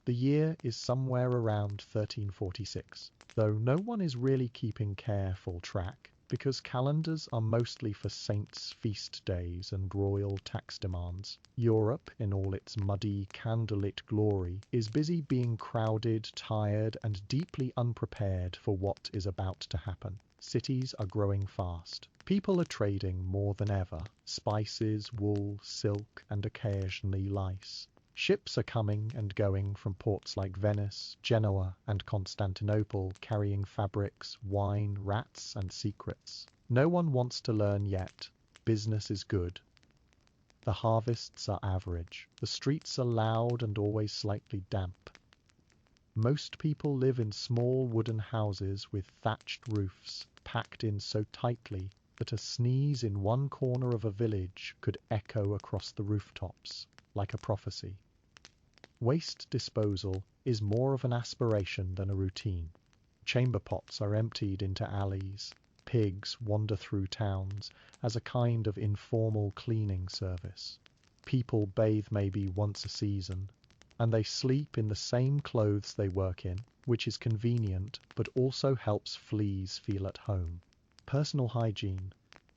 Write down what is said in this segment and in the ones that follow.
The year is somewhere around 1346, though no one is really keeping careful track, because calendars are mostly for saints' feast days and royal tax demands. Europe, in all its muddy, candlelit glory, is busy being crowded, tired, and deeply unprepared for what is about to happen. Cities are growing fast. People are trading more than ever. Spices, wool, silk, and occasionally lice. Ships are coming and going from ports like Venice, Genoa, and Constantinople, carrying fabrics, wine, rats, and secrets. No one wants to learn yet. Business is good. The harvests are average. The streets are loud and always slightly damp. Most people live in small wooden houses with thatched roofs, packed in so tightly that a sneeze in one corner of a village could echo across the rooftops, like a prophecy. Waste disposal is more of an aspiration than a routine. Chamber pots are emptied into alleys. Pigs wander through towns as a kind of informal cleaning service. People bathe maybe once a season, and they sleep in the same clothes they work in, which is convenient but also helps fleas feel at home. Personal hygiene,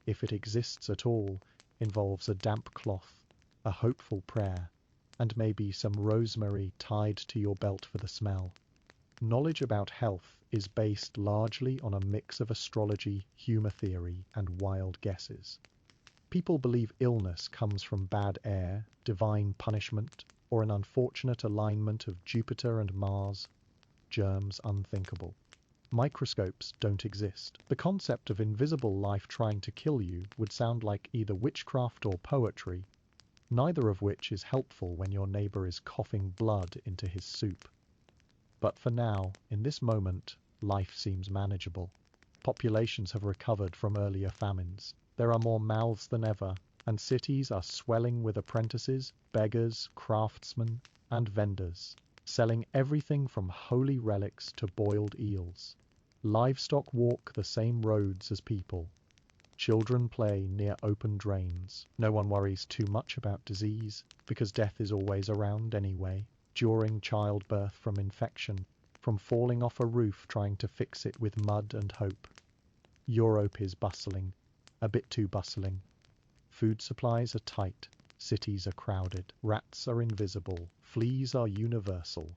if it exists at all, involves a damp cloth, a hopeful prayer, and maybe some rosemary tied to your belt for the smell. Knowledge about health is based largely on a mix of astrology, humour theory, and wild guesses. People believe illness comes from bad air, divine punishment, or an unfortunate alignment of Jupiter and Mars. Germs unthinkable. Microscopes don't exist. The concept of invisible life trying to kill you would sound like either witchcraft or poetry, neither of which is helpful when your neighbour is coughing blood into his soup. But for now, in this moment, life seems manageable. Populations have recovered from earlier famines. There are more mouths than ever, and cities are swelling with apprentices, beggars, craftsmen, and vendors, selling everything from holy relics to boiled eels. Livestock walk the same roads as people. Children play near open drains. No one worries too much about disease, because death is always around anyway. During childbirth, from infection, from falling off a roof trying to fix it with mud and hope. Europe is bustling, a bit too bustling. Food supplies are tight, cities are crowded, rats are invisible, fleas are universal,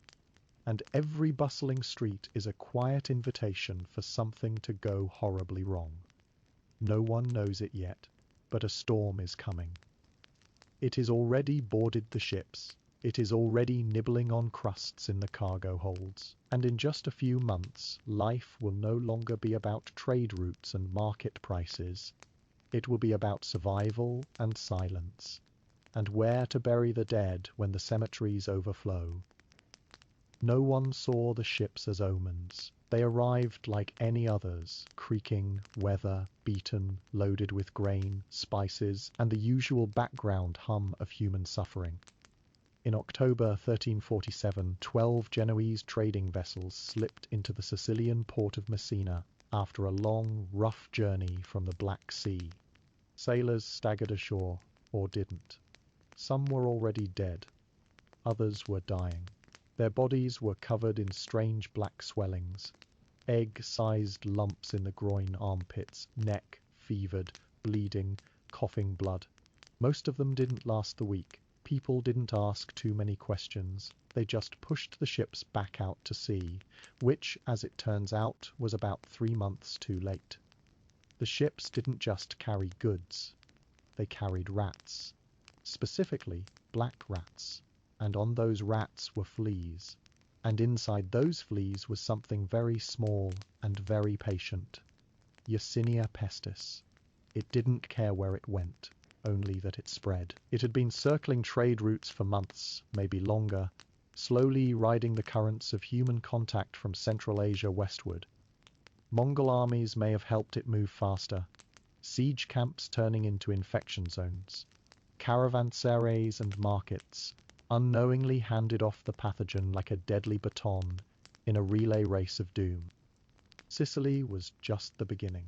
and every bustling street is a quiet invitation for something to go horribly wrong. No one knows it yet, but a storm is coming. It is already boarded the ships. It is already nibbling on crusts in the cargo holds. And in just a few months, life will no longer be about trade routes and market prices. It will be about survival and silence, and where to bury the dead when the cemeteries overflow. No one saw the ships as omens. They arrived like any others, creaking, weather, beaten, loaded with grain, spices, and the usual background hum of human suffering. In October 1347, 12 Genoese trading vessels slipped into the Sicilian port of Messina after a long, rough journey from the Black Sea. Sailors staggered ashore, or didn't. Some were already dead. Others were dying. Their bodies were covered in strange black swellings, egg-sized lumps in the groin, armpits, neck, fevered, bleeding, coughing blood. Most of them didn't last the week. People didn't ask too many questions. They just pushed the ships back out to sea, which, as it turns out, was about 3 months too late. The ships didn't just carry goods. They carried rats. Specifically, black rats. And on those rats were fleas. And inside those fleas was something very small and very patient. Yersinia pestis. It didn't care where it went, only that it spread. It had been circling trade routes for months, maybe longer, slowly riding the currents of human contact from Central Asia westward. Mongol armies may have helped it move faster, siege camps turning into infection zones. Caravanserais and markets unknowingly handed off the pathogen like a deadly baton in a relay race of doom. Sicily was just the beginning.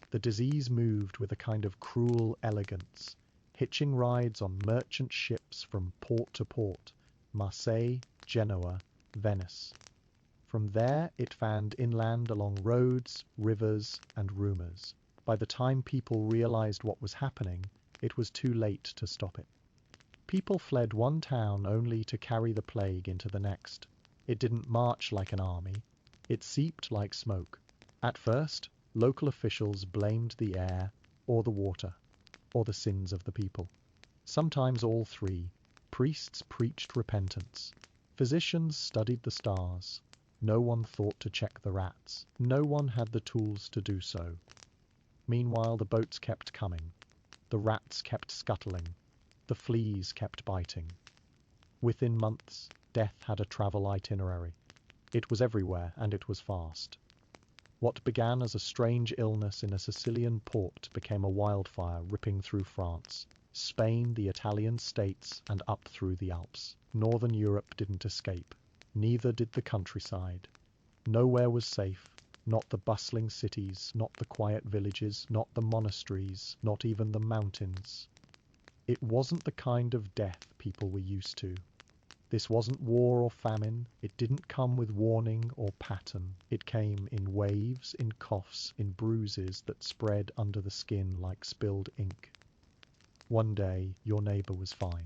The disease moved with a kind of cruel elegance, hitching rides on merchant ships from port to port, Marseille, Genoa, Venice. From there it fanned inland along roads, rivers, and rumours. By the time people realised what was happening, it was too late to stop it. People fled one town only to carry the plague into the next. It didn't march like an army. It seeped like smoke. At first, local officials blamed the air, or the water, or the sins of the people. Sometimes all three. Priests preached repentance. Physicians studied the stars. No one thought to check the rats. No one had the tools to do so. Meanwhile, the boats kept coming. The rats kept scuttling. The fleas kept biting. Within months, death had a travel itinerary. It was everywhere, and it was fast. What began as a strange illness in a Sicilian port became a wildfire ripping through France, Spain, the Italian states, and up through the Alps. Northern Europe didn't escape. Neither did the countryside. Nowhere was safe. Not the bustling cities, not the quiet villages, not the monasteries, not even the mountains. It wasn't the kind of death people were used to. This wasn't war or famine. It didn't come with warning or pattern. It came in waves, in coughs, in bruises that spread under the skin like spilled ink. One day, your neighbour was fine.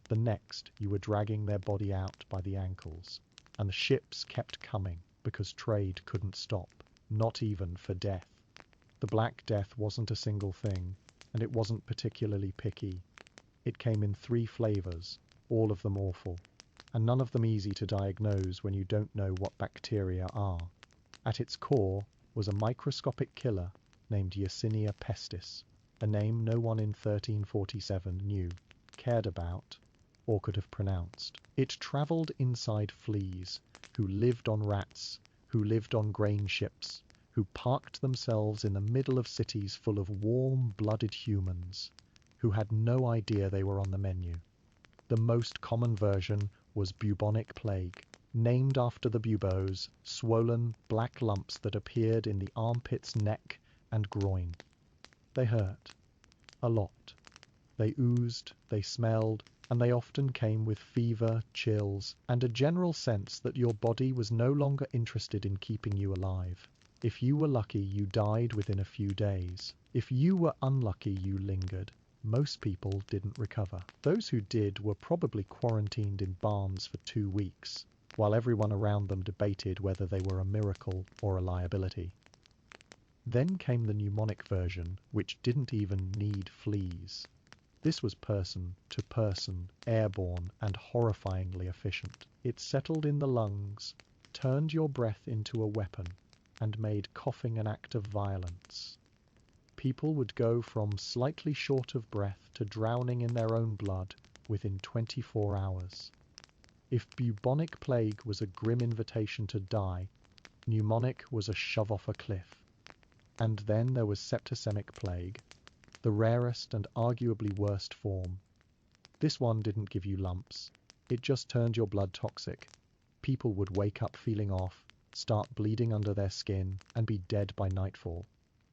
The next, you were dragging their body out by the ankles. And the ships kept coming because trade couldn't stop, not even for death. The Black Death wasn't a single thing, and it wasn't particularly picky. It came in 3 flavours, all of them awful, and none of them easy to diagnose when you don't know what bacteria are. At its core was a microscopic killer named Yersinia pestis, a name no one in 1347 knew, cared about, or could have pronounced. It travelled inside fleas, who lived on rats, who lived on grain ships, who parked themselves in the middle of cities full of warm-blooded humans, who had no idea they were on the menu. The most common version was bubonic plague, named after the buboes, swollen black lumps that appeared in the armpits, neck, and groin. They hurt. A lot. They oozed, they smelled, and they often came with fever, chills, and a general sense that your body was no longer interested in keeping you alive. If you were lucky, you died within a few days. If you were unlucky, you lingered. Most people didn't recover. Those who did were probably quarantined in barns for 2 weeks, while everyone around them debated whether they were a miracle or a liability. Then came the pneumonic version, which didn't even need fleas. This was person to person, airborne, and horrifyingly efficient. It settled in the lungs, turned your breath into a weapon, and made coughing an act of violence. People would go from slightly short of breath to drowning in their own blood within 24 hours. If bubonic plague was a grim invitation to die, pneumonic was a shove off a cliff. And then there was septicemic plague, the rarest and arguably worst form. This one didn't give you lumps. It just turned your blood toxic. People would wake up feeling off, start bleeding under their skin, and be dead by nightfall.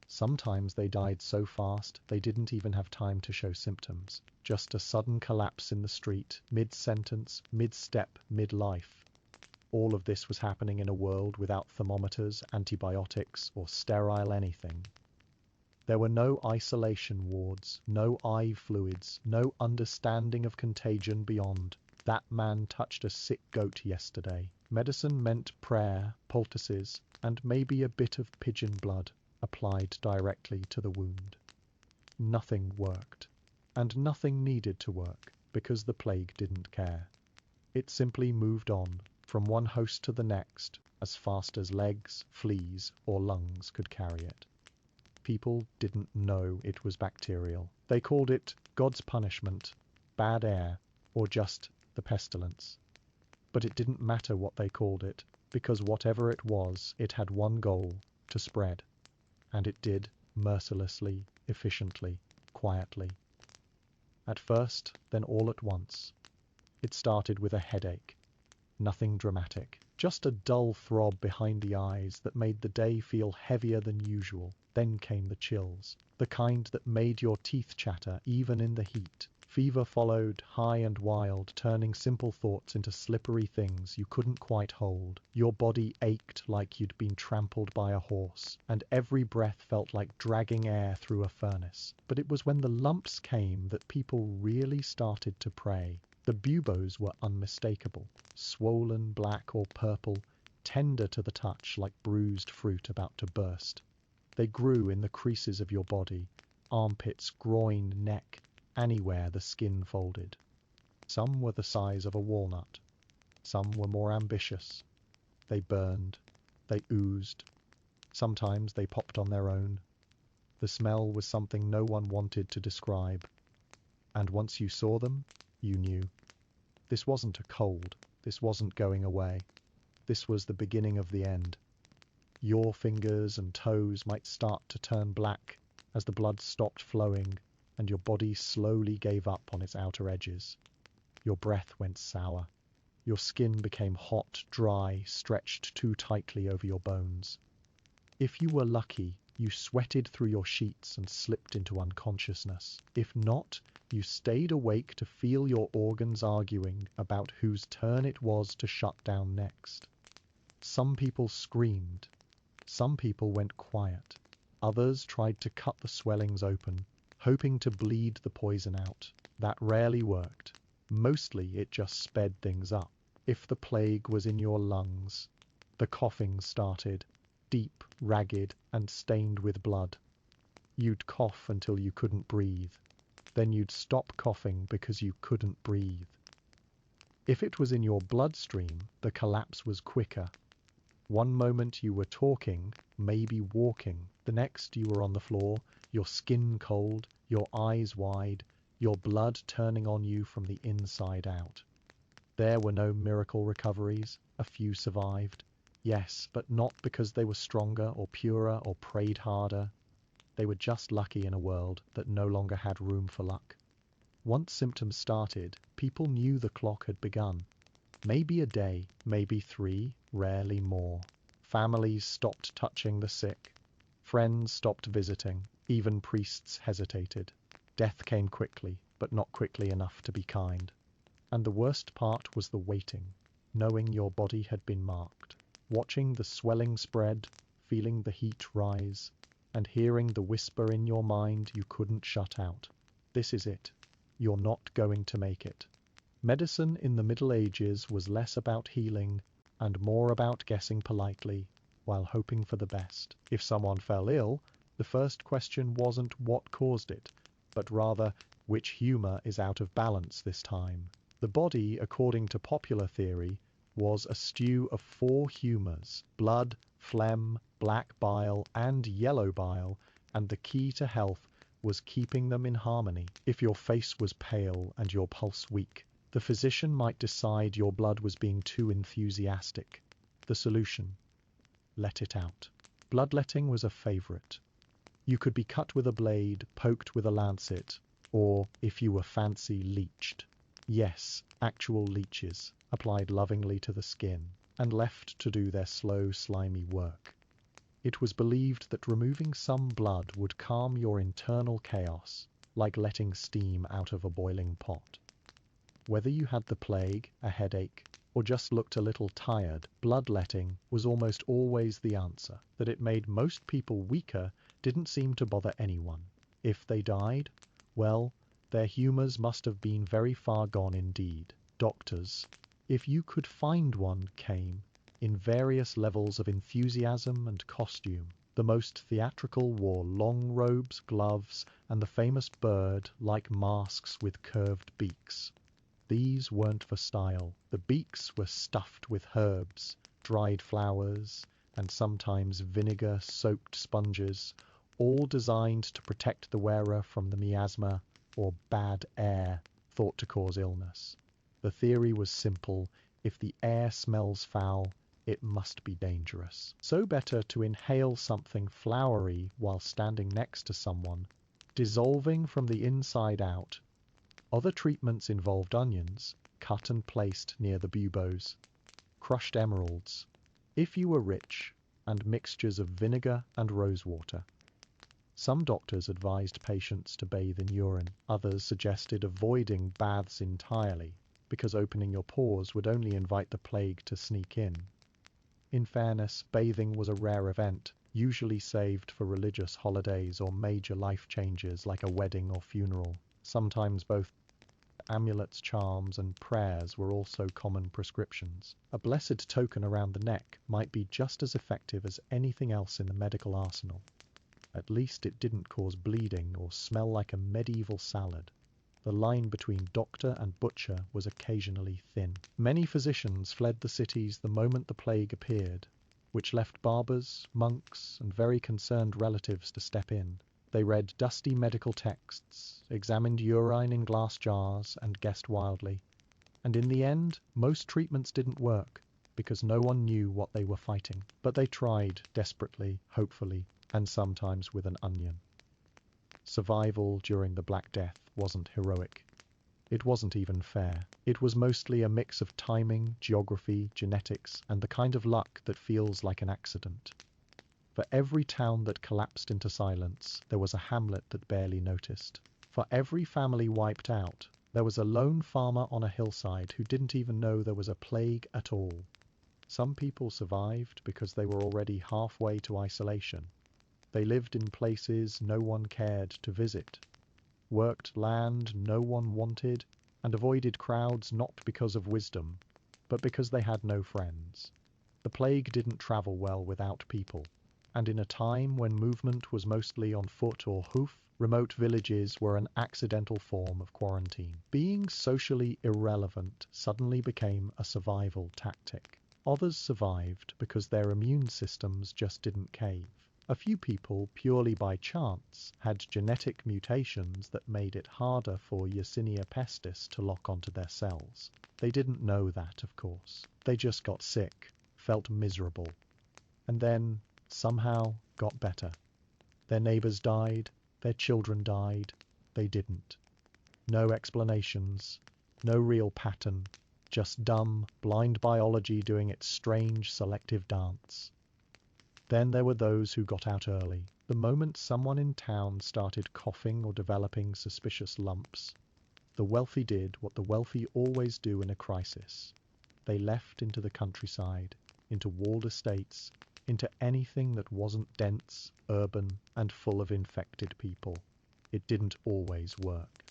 Sometimes they died so fast they didn't even have time to show symptoms. Just a sudden collapse in the street, mid-sentence, mid-step, mid-life. All of this was happening in a world without thermometers, antibiotics, or sterile anything. There were no isolation wards, no eye fluids, no understanding of contagion beyond. That man touched a sick goat yesterday. Medicine meant prayer, poultices, and maybe a bit of pigeon blood applied directly to the wound. Nothing worked, and nothing needed to work, because the plague didn't care. It simply moved on, from one host to the next, as fast as legs, fleas, or lungs could carry it. People didn't know it was bacterial. They called it God's punishment, bad air, or just the pestilence. But it didn't matter what they called it, because whatever it was, it had one goal: to spread. And it did, mercilessly, efficiently, quietly. At first, then all at once. It started with a headache. Nothing dramatic. Just a dull throb behind the eyes that made the day feel heavier than usual. Then came the chills, the kind that made your teeth chatter even in the heat. Fever followed, high and wild, turning simple thoughts into slippery things you couldn't quite hold. Your body ached like you'd been trampled by a horse, and every breath felt like dragging air through a furnace. But it was when the lumps came that people really started to pray. The buboes were unmistakable, swollen, black or purple, tender to the touch like bruised fruit about to burst. They grew in the creases of your body, armpits, groin, neck, anywhere the skin folded. Some were the size of a walnut. Some were more ambitious. They burned. They oozed. Sometimes they popped on their own. The smell was something no one wanted to describe. And once you saw them, you knew. This wasn't a cold. This wasn't going away. This was the beginning of the end. Your fingers and toes might start to turn black as the blood stopped flowing and your body slowly gave up on its outer edges. Your breath went sour. Your skin became hot, dry, stretched too tightly over your bones. If you were lucky, you sweated through your sheets and slipped into unconsciousness. If not, you stayed awake to feel your organs arguing about whose turn it was to shut down next. Some people screamed. Some people went quiet. Others tried to cut the swellings open, hoping to bleed the poison out. That rarely worked. Mostly it just sped things up. If the plague was in your lungs, the coughing started, deep, ragged, and stained with blood. You'd cough until you couldn't breathe. Then you'd stop coughing because you couldn't breathe. If it was in your bloodstream, the collapse was quicker. One moment you were talking, maybe walking. The next you were on the floor, your skin cold, your eyes wide, your blood turning on you from the inside out. There were no miracle recoveries. A few survived. Yes, but not because they were stronger or purer or prayed harder. They were just lucky in a world that no longer had room for luck. Once symptoms started, people knew the clock had begun. Maybe a day, maybe 3, rarely more. Families stopped touching the sick. Friends stopped visiting. Even priests hesitated. Death came quickly, but not quickly enough to be kind. And the worst part was the waiting, knowing your body had been marked, watching the swelling spread, feeling the heat rise, and hearing the whisper in your mind you couldn't shut out. This is it. You're not going to make it. Medicine in the Middle Ages was less about healing and more about guessing politely while hoping for the best. If someone fell ill, the first question wasn't what caused it, but rather which humour is out of balance this time. The body, according to popular theory, was a stew of 4 humours: blood, phlegm, black bile, and yellow bile, and the key to health was keeping them in harmony. If your face was pale and your pulse weak, the physician might decide your blood was being too enthusiastic. The solution: let it out. Bloodletting was a favourite. You could be cut with a blade, poked with a lancet, or, if you were fancy, leeched. Yes, actual leeches, applied lovingly to the skin, and left to do their slow, slimy work. It was believed that removing some blood would calm your internal chaos, like letting steam out of a boiling pot. Whether you had the plague, a headache, or just looked a little tired, bloodletting was almost always the answer. That it made most people weaker didn't seem to bother anyone. If they died, well, their humours must have been very far gone indeed. Doctors, if you could find one, came, in various levels of enthusiasm and costume. The most theatrical wore long robes, gloves, and the famous bird-like masks with curved beaks. These weren't for style. The beaks were stuffed with herbs, dried flowers, and sometimes vinegar-soaked sponges, all designed to protect the wearer from the miasma or bad air thought to cause illness. The theory was simple: if the air smells foul, it must be dangerous. So better to inhale something flowery while standing next to someone, dissolving from the inside out. Other treatments involved onions, cut and placed near the buboes, crushed emeralds, if you were rich, and mixtures of vinegar and rosewater. Some doctors advised patients to bathe in urine. Others suggested avoiding baths entirely, because opening your pores would only invite the plague to sneak in. In fairness, bathing was a rare event, usually saved for religious holidays or major life changes like a wedding or funeral. Sometimes both amulets, charms, and prayers were also common prescriptions. A blessed token around the neck might be just as effective as anything else in the medical arsenal. At least it didn't cause bleeding or smell like a medieval salad. The line between doctor and butcher was occasionally thin. Many physicians fled the cities the moment the plague appeared, which left barbers, monks, and very concerned relatives to step in. They read dusty medical texts, examined urine in glass jars, and guessed wildly. And in the end, most treatments didn't work, because no one knew what they were fighting. But they tried desperately, hopefully, and sometimes with an onion. Survival during the Black Death wasn't heroic. It wasn't even fair. It was mostly a mix of timing, geography, genetics, and the kind of luck that feels like an accident. For every town that collapsed into silence, there was a hamlet that barely noticed. For every family wiped out, there was a lone farmer on a hillside who didn't even know there was a plague at all. Some people survived because they were already halfway to isolation. They lived in places no one cared to visit, worked land no one wanted, and avoided crowds not because of wisdom, but because they had no friends. The plague didn't travel well without people, and in a time when movement was mostly on foot or hoof, remote villages were an accidental form of quarantine. Being socially irrelevant suddenly became a survival tactic. Others survived because their immune systems just didn't cave. A few people, purely by chance, had genetic mutations that made it harder for Yersinia pestis to lock onto their cells. They didn't know that, of course. They just got sick, felt miserable, and then, somehow, got better. Their neighbors died, their children died, they didn't. No explanations, no real pattern, just dumb, blind biology doing its strange selective dance. Then there were those who got out early. The moment someone in town started coughing or developing suspicious lumps, the wealthy did what the wealthy always do in a crisis. They left into the countryside, into walled estates, into anything that wasn't dense, urban, and full of infected people. It didn't always work.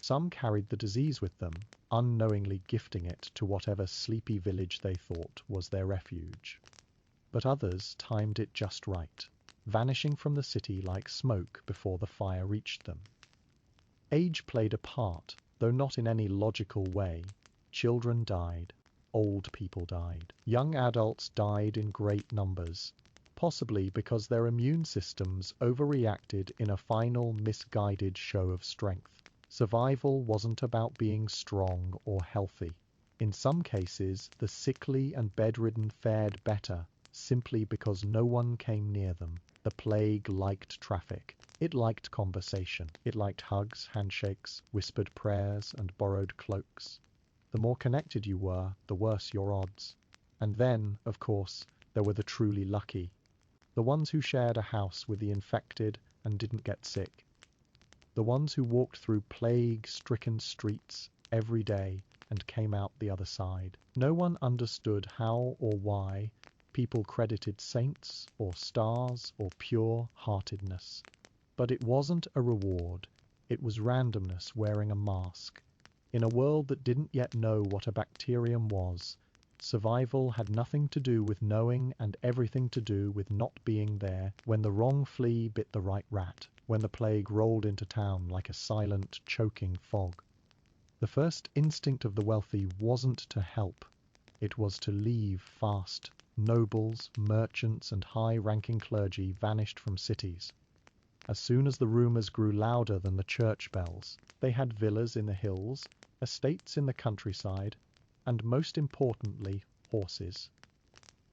Some carried the disease with them, unknowingly gifting it to whatever sleepy village they thought was their refuge. But others timed it just right, vanishing from the city like smoke before the fire reached them. Age played a part, though not in any logical way. Children died, old people died, young adults died in great numbers, possibly because their immune systems overreacted in a final misguided show of strength. Survival wasn't about being strong or healthy. In some cases, the sickly and bedridden fared better, simply because no one came near them. The plague liked traffic. It liked conversation. It liked hugs, handshakes, whispered prayers, and borrowed cloaks. The more connected you were, the worse your odds. And then, of course, there were the truly lucky. The ones who shared a house with the infected and didn't get sick. The ones who walked through plague-stricken streets every day and came out the other side. No one understood how or why people credited saints or stars or pure-heartedness. But it wasn't a reward. It was randomness wearing a mask. In a world that didn't yet know what a bacterium was, survival had nothing to do with knowing and everything to do with not being there when the wrong flea bit the right rat, when the plague rolled into town like a silent, choking fog. The first instinct of the wealthy wasn't to help. It was to leave fast. Nobles, merchants, and high-ranking clergy vanished from cities. As soon as the rumours grew louder than the church bells, they had villas in the hills, estates in the countryside, and most importantly, horses.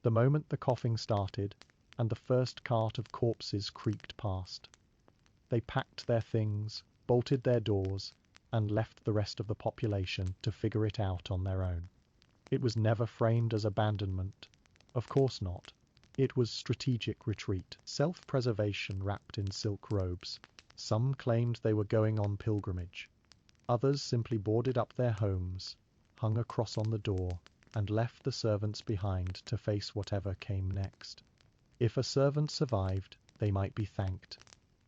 The moment the coughing started, and the first cart of corpses creaked past, they packed their things, bolted their doors, and left the rest of the population to figure it out on their own. It was never framed as abandonment. Of course not. It was strategic retreat, self-preservation wrapped in silk robes. Some claimed they were going on pilgrimage. Others simply boarded up their homes, hung a cross on the door, and left the servants behind to face whatever came next. If a servant survived, they might be thanked.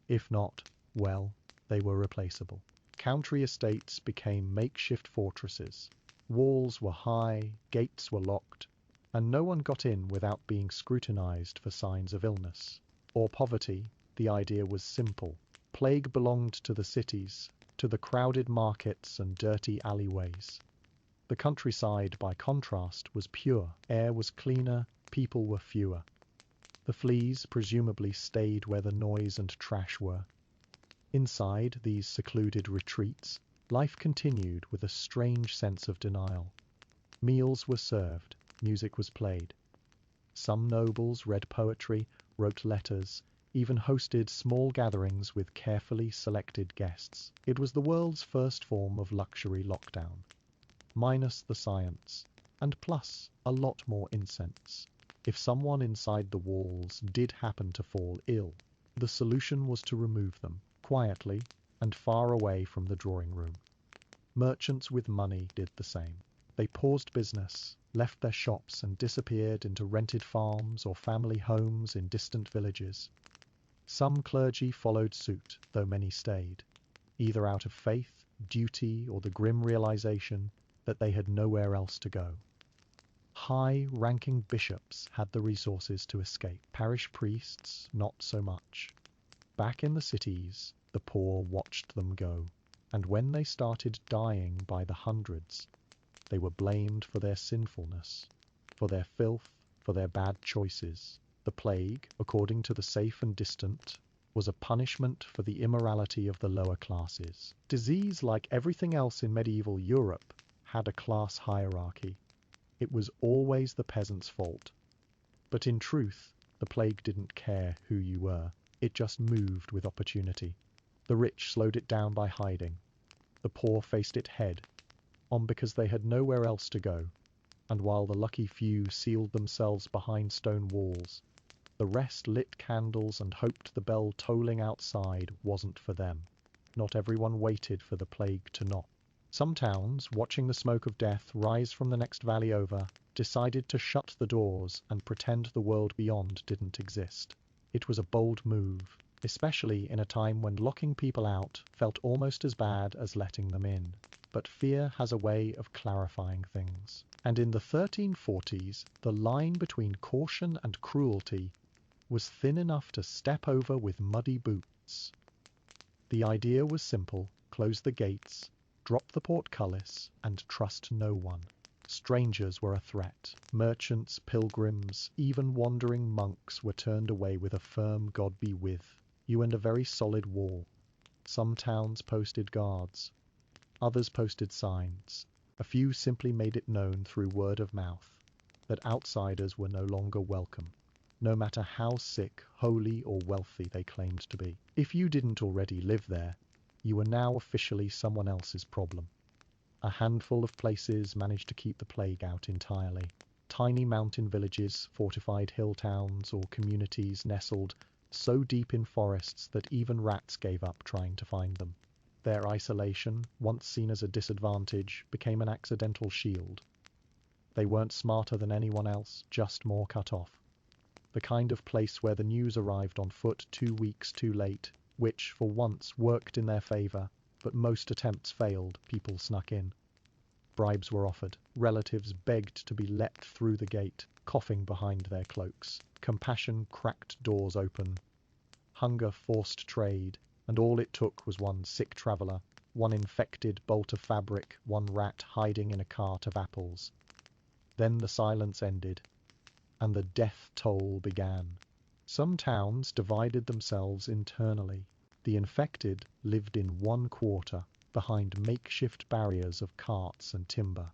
If not, well, they were replaceable. Country estates became makeshift fortresses. Walls were high, gates were locked, and no one got in without being scrutinized for signs of illness or poverty. The idea was simple. Plague belonged to the cities, to the crowded markets and dirty alleyways. The countryside, by contrast, was pure. Air was cleaner, people were fewer. The fleas presumably stayed where the noise and trash were. Inside these secluded retreats, life continued with a strange sense of denial. Meals were served, music was played. Some nobles read poetry, wrote letters, even hosted small gatherings with carefully selected guests. It was the world's first form of luxury lockdown, minus the science, and plus a lot more incense. If someone inside the walls did happen to fall ill, the solution was to remove them, quietly and far away from the drawing room. Merchants with money did the same. They paused business, left their shops and disappeared into rented farms or family homes in distant villages. Some clergy followed suit, though many stayed, either out of faith, duty, or the grim realization that they had nowhere else to go. High-ranking bishops had the resources to escape. Parish priests, not so much. Back in the cities, the poor watched them go, and when they started dying by the hundreds, they were blamed for their sinfulness, for their filth, for their bad choices. The plague, according to the safe and distant, was a punishment for the immorality of the lower classes. Disease, like everything else in medieval Europe, had a class hierarchy. It was always the peasant's fault. But in truth, the plague didn't care who you were. It just moved with opportunity. The rich slowed it down by hiding. The poor faced it head on because they had nowhere else to go. And while the lucky few sealed themselves behind stone walls, the rest lit candles and hoped the bell tolling outside wasn't for them. Not everyone waited for the plague to knock. Some towns, watching the smoke of death rise from the next valley over, decided to shut the doors and pretend the world beyond didn't exist. It was a bold move, especially in a time when locking people out felt almost as bad as letting them in. But fear has a way of clarifying things. And in the 1340s, the line between caution and cruelty was thin enough to step over with muddy boots. The idea was simple: close the gates, drop the portcullis, and trust no one. Strangers were a threat. Merchants, pilgrims, even wandering monks were turned away with a firm "God be with you" and a very solid wall. Some towns posted guards. Others posted signs. A few simply made it known through word of mouth that outsiders were no longer welcome, no matter how sick, holy, or wealthy they claimed to be. If you didn't already live there, you were now officially someone else's problem. A handful of places managed to keep the plague out entirely. Tiny mountain villages, fortified hill towns, or communities nestled so deep in forests that even rats gave up trying to find them. Their isolation, once seen as a disadvantage, became an accidental shield. They weren't smarter than anyone else, just more cut off. The kind of place where the news arrived on foot 2 weeks too late, which, for once, worked in their favor, but most attempts failed. People snuck in. Bribes were offered. Relatives begged to be let through the gate, coughing behind their cloaks. Compassion cracked doors open. Hunger forced trade, and all it took was one sick traveler, one infected bolt of fabric, one rat hiding in a cart of apples. Then the silence ended, and the death toll began. Some towns divided themselves internally. The infected lived in one quarter, behind makeshift barriers of carts and timber.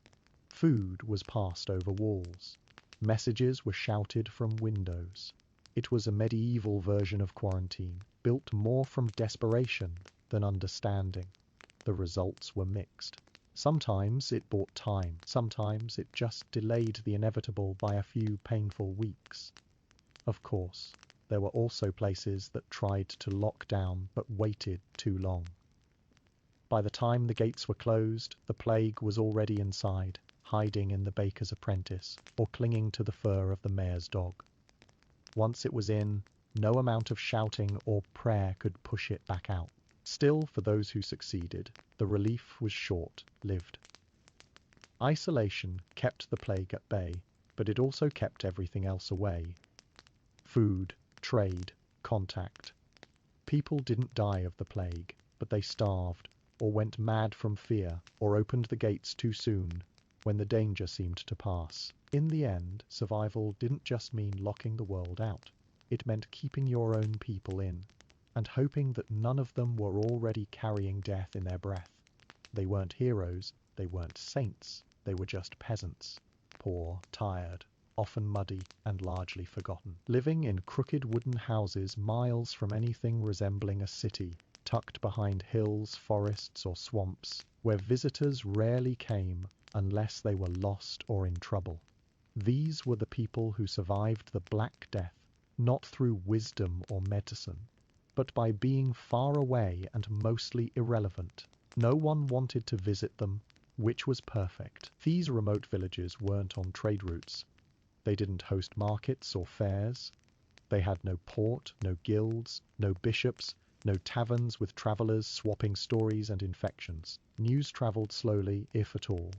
Food was passed over walls. Messages were shouted from windows. It was a medieval version of quarantine, built more from desperation than understanding. The results were mixed. Sometimes it bought time, sometimes it just delayed the inevitable by a few painful weeks. Of course, there were also places that tried to lock down but waited too long. By the time the gates were closed, the plague was already inside, hiding in the baker's apprentice or clinging to the fur of the mayor's dog. Once it was in, no amount of shouting or prayer could push it back out. Still, for those who succeeded, the relief was short-lived. Isolation kept the plague at bay, but it also kept everything else away. Food, trade, contact. People didn't die of the plague, but they starved, or went mad from fear, or opened the gates too soon, when the danger seemed to pass. In the end, survival didn't just mean locking the world out. It meant keeping your own people in, and hoping that none of them were already carrying death in their breath. They weren't heroes, they weren't saints, they were just peasants, poor, tired, often muddy and largely forgotten, living in crooked wooden houses miles from anything resembling a city, tucked behind hills, forests or swamps, where visitors rarely came unless they were lost or in trouble. These were the people who survived the Black Death, not through wisdom or medicine, but by being far away and mostly irrelevant. No one wanted to visit them, which was perfect. These remote villages weren't on trade routes. They didn't host markets or fairs. They had no port, no guilds, no bishops, no taverns with travelers swapping stories and infections. News traveled slowly, if at all,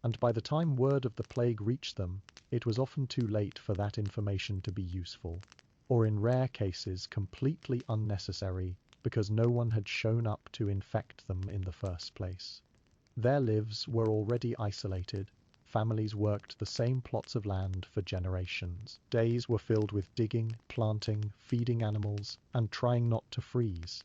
and by the time word of the plague reached them, it was often too late for that information to be useful, or in rare cases completely unnecessary because no one had shown up to infect them in the first place. Their lives were already isolated. Families worked the same plots of land for generations. Days were filled with digging, planting, feeding animals, and trying not to freeze.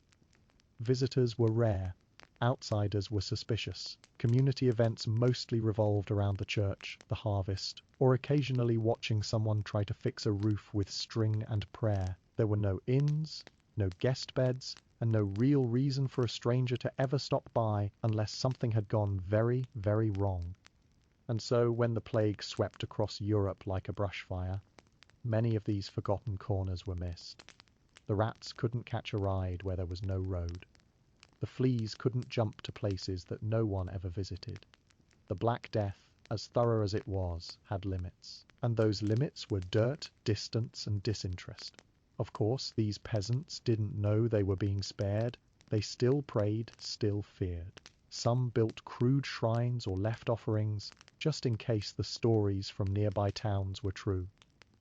Visitors were rare. Outsiders were suspicious. Community events mostly revolved around the church, the harvest, or occasionally watching someone try to fix a roof with string and prayer. There were no inns, no guest beds, and no real reason for a stranger to ever stop by unless something had gone very, very wrong. And so when the plague swept across Europe like a brush fire, many of these forgotten corners were missed. The rats couldn't catch a ride where there was no road. The fleas couldn't jump to places that no one ever visited. The Black Death, as thorough as it was, had limits. And those limits were dirt, distance, and disinterest. Of course, these peasants didn't know they were being spared. They still prayed, still feared. Some built crude shrines or left offerings, just in case the stories from nearby towns were true.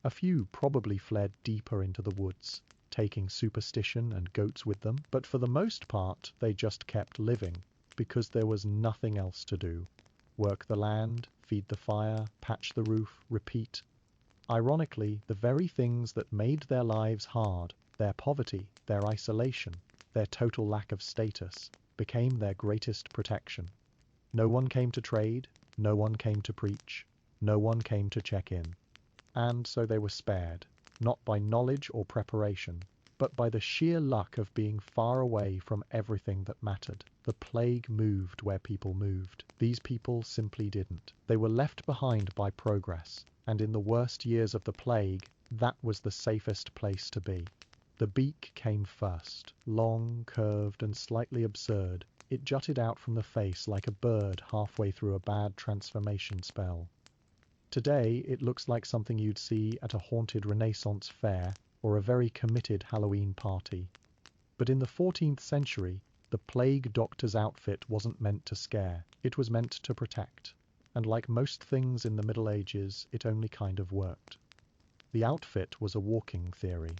A few probably fled deeper into the woods, taking superstition and goats with them, but for the most part they just kept living, because there was nothing else to do. Work the land, feed the fire, patch the roof, repeat. Ironically, the very things that made their lives hard, their poverty, their isolation, their total lack of status, became their greatest protection. No one came to trade, no one came to preach, no one came to check in. And so they were spared, not by knowledge or preparation, but by the sheer luck of being far away from everything that mattered. The plague moved where people moved. These people simply didn't. They were left behind by progress, and in the worst years of the plague, that was the safest place to be. The beak came first, long, curved, and slightly absurd. It jutted out from the face like a bird halfway through a bad transformation spell. Today, it looks like something you'd see at a haunted Renaissance fair or a very committed Halloween party. But in the 14th century, the plague doctor's outfit wasn't meant to scare. It was meant to protect. And like most things in the Middle Ages, it only kind of worked. The outfit was a walking theory.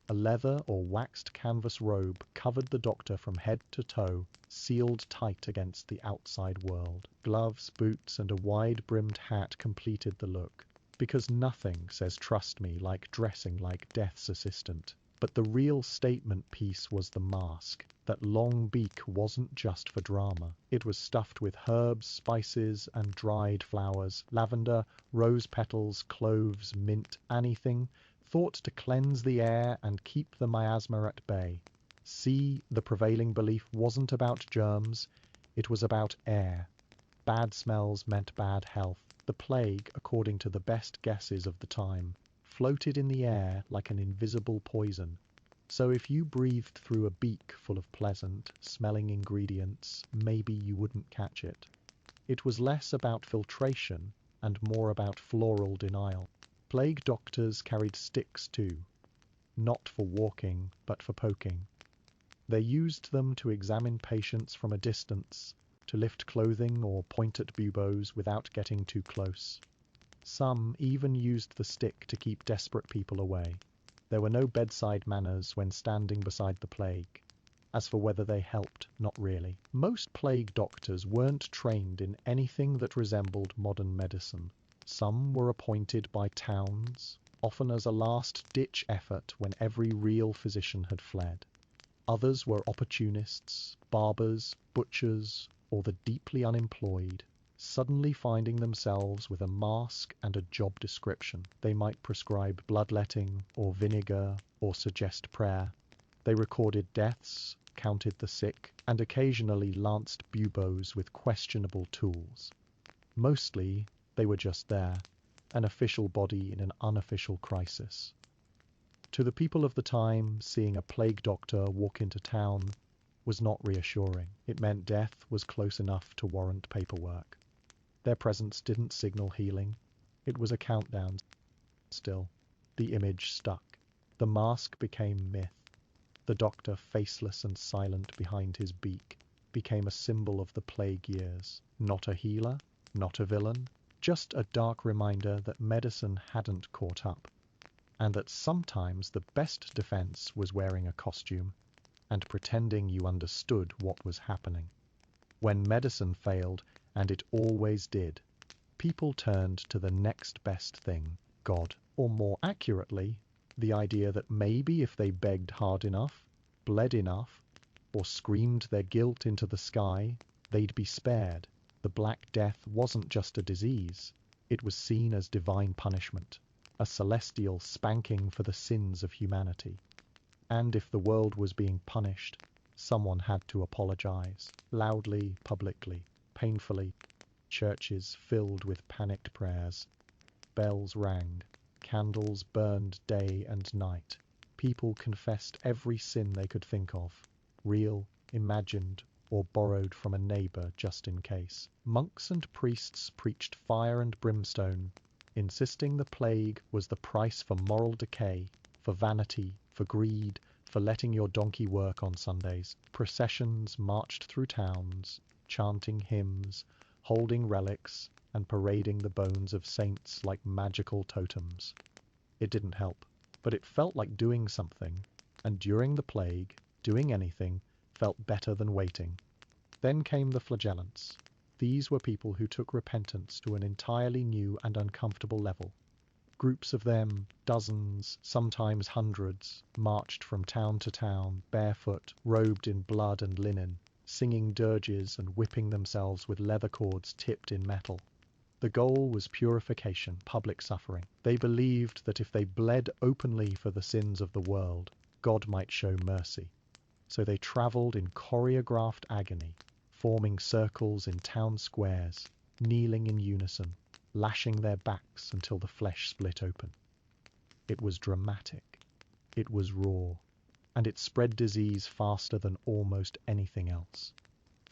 A leather or waxed canvas robe covered the doctor from head to toe, sealed tight against the outside world. Gloves, boots, and a wide-brimmed hat completed the look. Because nothing says trust me like dressing like death's assistant. But the real statement piece was the mask. That long beak wasn't just for drama. It was stuffed with herbs, spices, and dried flowers, lavender, rose petals, cloves, mint, anything thought to cleanse the air and keep the miasma at bay. See, the prevailing belief wasn't about germs, it was about air. Bad smells meant bad health. The plague, according to the best guesses of the time, floated in the air like an invisible poison. So if you breathed through a beak full of pleasant, smelling ingredients, maybe you wouldn't catch it. It was less about filtration and more about floral denial. Plague doctors carried sticks too, not for walking, but for poking. They used them to examine patients from a distance, to lift clothing or point at buboes without getting too close. Some even used the stick to keep desperate people away. There were no bedside manners when standing beside the plague. As for whether they helped, not really. Most plague doctors weren't trained in anything that resembled modern medicine. Some were appointed by towns, often as a last-ditch effort when every real physician had fled. Others were opportunists, barbers, butchers, or the deeply unemployed, suddenly finding themselves with a mask and a job description. They might prescribe bloodletting or vinegar or suggest prayer. They recorded deaths, counted the sick, and occasionally lanced buboes with questionable tools. Mostly, they were just there, an official body in an unofficial crisis. To the people of the time, seeing a plague doctor walk into town was not reassuring. It meant death was close enough to warrant paperwork. Their presence didn't signal healing. It was a countdown. Still, the image stuck. The mask became myth. The doctor, faceless and silent behind his beak, became a symbol of the plague years. Not a healer, not a villain, just a dark reminder that medicine hadn't caught up, and that sometimes the best defense was wearing a costume and pretending you understood what was happening. When medicine failed, and it always did, people turned to the next best thing, God, or more accurately, the idea that maybe if they begged hard enough, bled enough, or screamed their guilt into the sky, they'd be spared. The Black Death wasn't just a disease, it was seen as divine punishment, a celestial spanking for the sins of humanity. And if the world was being punished, someone had to apologize, loudly, publicly, painfully. Churches filled with panicked prayers. Bells rang, candles burned day and night. People confessed every sin they could think of, real, imagined, or borrowed from a neighbor just in case. Monks and priests preached fire and brimstone, insisting the plague was the price for moral decay, for vanity, for greed, for letting your donkey work on Sundays. Processions marched through towns, chanting hymns, holding relics, and parading the bones of saints like magical totems. It didn't help, but it felt like doing something, and during the plague, doing anything felt better than waiting. Then came the flagellants. These were people who took repentance to an entirely new and uncomfortable level. Groups of them, dozens, sometimes hundreds, marched from town to town, barefoot, robed in blood and linen, singing dirges and whipping themselves with leather cords tipped in metal. The goal was purification, public suffering. They believed that if they bled openly for the sins of the world, God might show mercy. So they travelled in choreographed agony, forming circles in town squares, kneeling in unison, lashing their backs until the flesh split open. It was dramatic. It was raw. And it spread disease faster than almost anything else.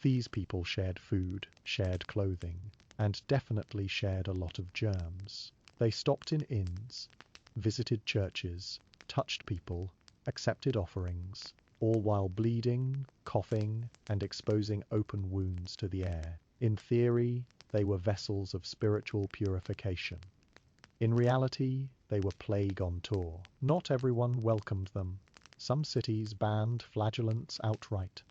These people shared food, shared clothing, and definitely shared a lot of germs. They stopped in inns, visited churches, touched people, accepted offerings, all while bleeding, coughing, and exposing open wounds to the air. In theory, they were vessels of spiritual purification. In reality, they were plague on tour. Not everyone welcomed them. Some cities banned flagellants outright.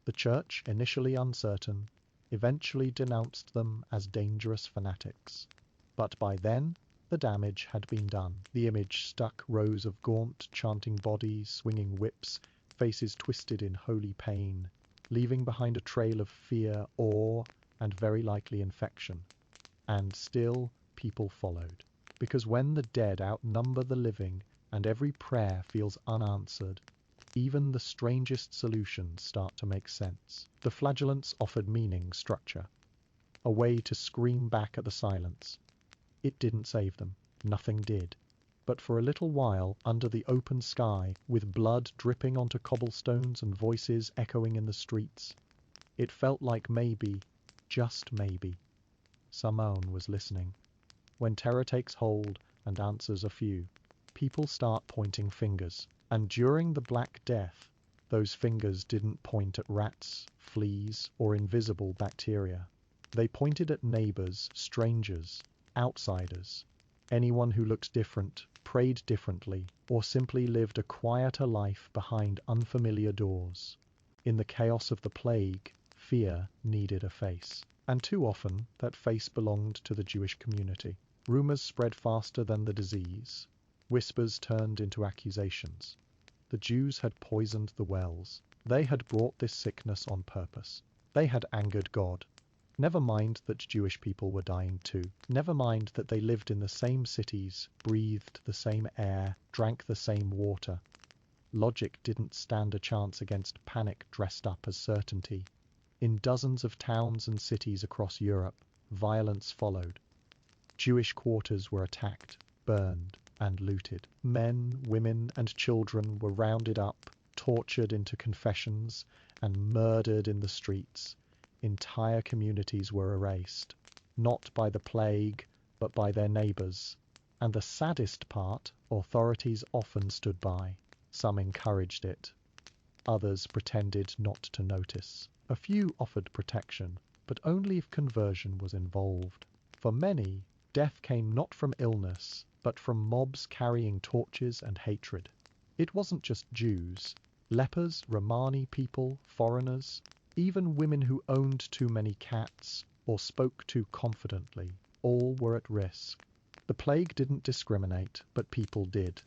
The church, initially uncertain, eventually denounced them as dangerous fanatics. But by then, the damage had been done. The image stuck, rows of gaunt, chanting bodies, swinging whips, faces twisted in holy pain, leaving behind a trail of fear, awe, and very likely infection. And still, people followed. Because when the dead outnumber the living and every prayer feels unanswered, even the strangest solutions start to make sense. The flagellants offered meaning, structure, a way to scream back at the silence. It didn't save them. Nothing did. but for a little while, under the open sky, with blood dripping onto cobblestones and voices echoing in the streets, it felt like maybe, just maybe, Simone was listening. When terror takes hold and answers are few, people start pointing fingers. And during the Black Death, those fingers didn't point at rats, fleas, or invisible bacteria. They pointed at neighbors, strangers, outsiders, anyone who looked different, prayed differently, or simply lived a quieter life behind unfamiliar doors. In the chaos of the plague, fear needed a face. And too often, that face belonged to the Jewish community. Rumors spread faster than the disease. Whispers turned into accusations. The Jews had poisoned the wells. They had brought this sickness on purpose. They had angered God. Never mind that Jewish people were dying too. Never mind that they lived in the same cities, breathed the same air, drank the same water. Logic didn't stand a chance against panic dressed up as certainty. In dozens of towns and cities across Europe, violence followed. Jewish quarters were attacked, burned, and looted. Men, women, and children were rounded up, tortured into confessions, and murdered in the streets. Entire communities were erased, not by the plague, but by their neighbors. And the saddest part, authorities often stood by. Some encouraged it. Others pretended not to notice. A few offered protection, but only if conversion was involved. For many, death came not from illness, but from mobs carrying torches and hatred. It wasn't just Jews. Lepers, Romani people, foreigners, even women who owned too many cats or spoke too confidently, all were at risk. The plague didn't discriminate, but people did.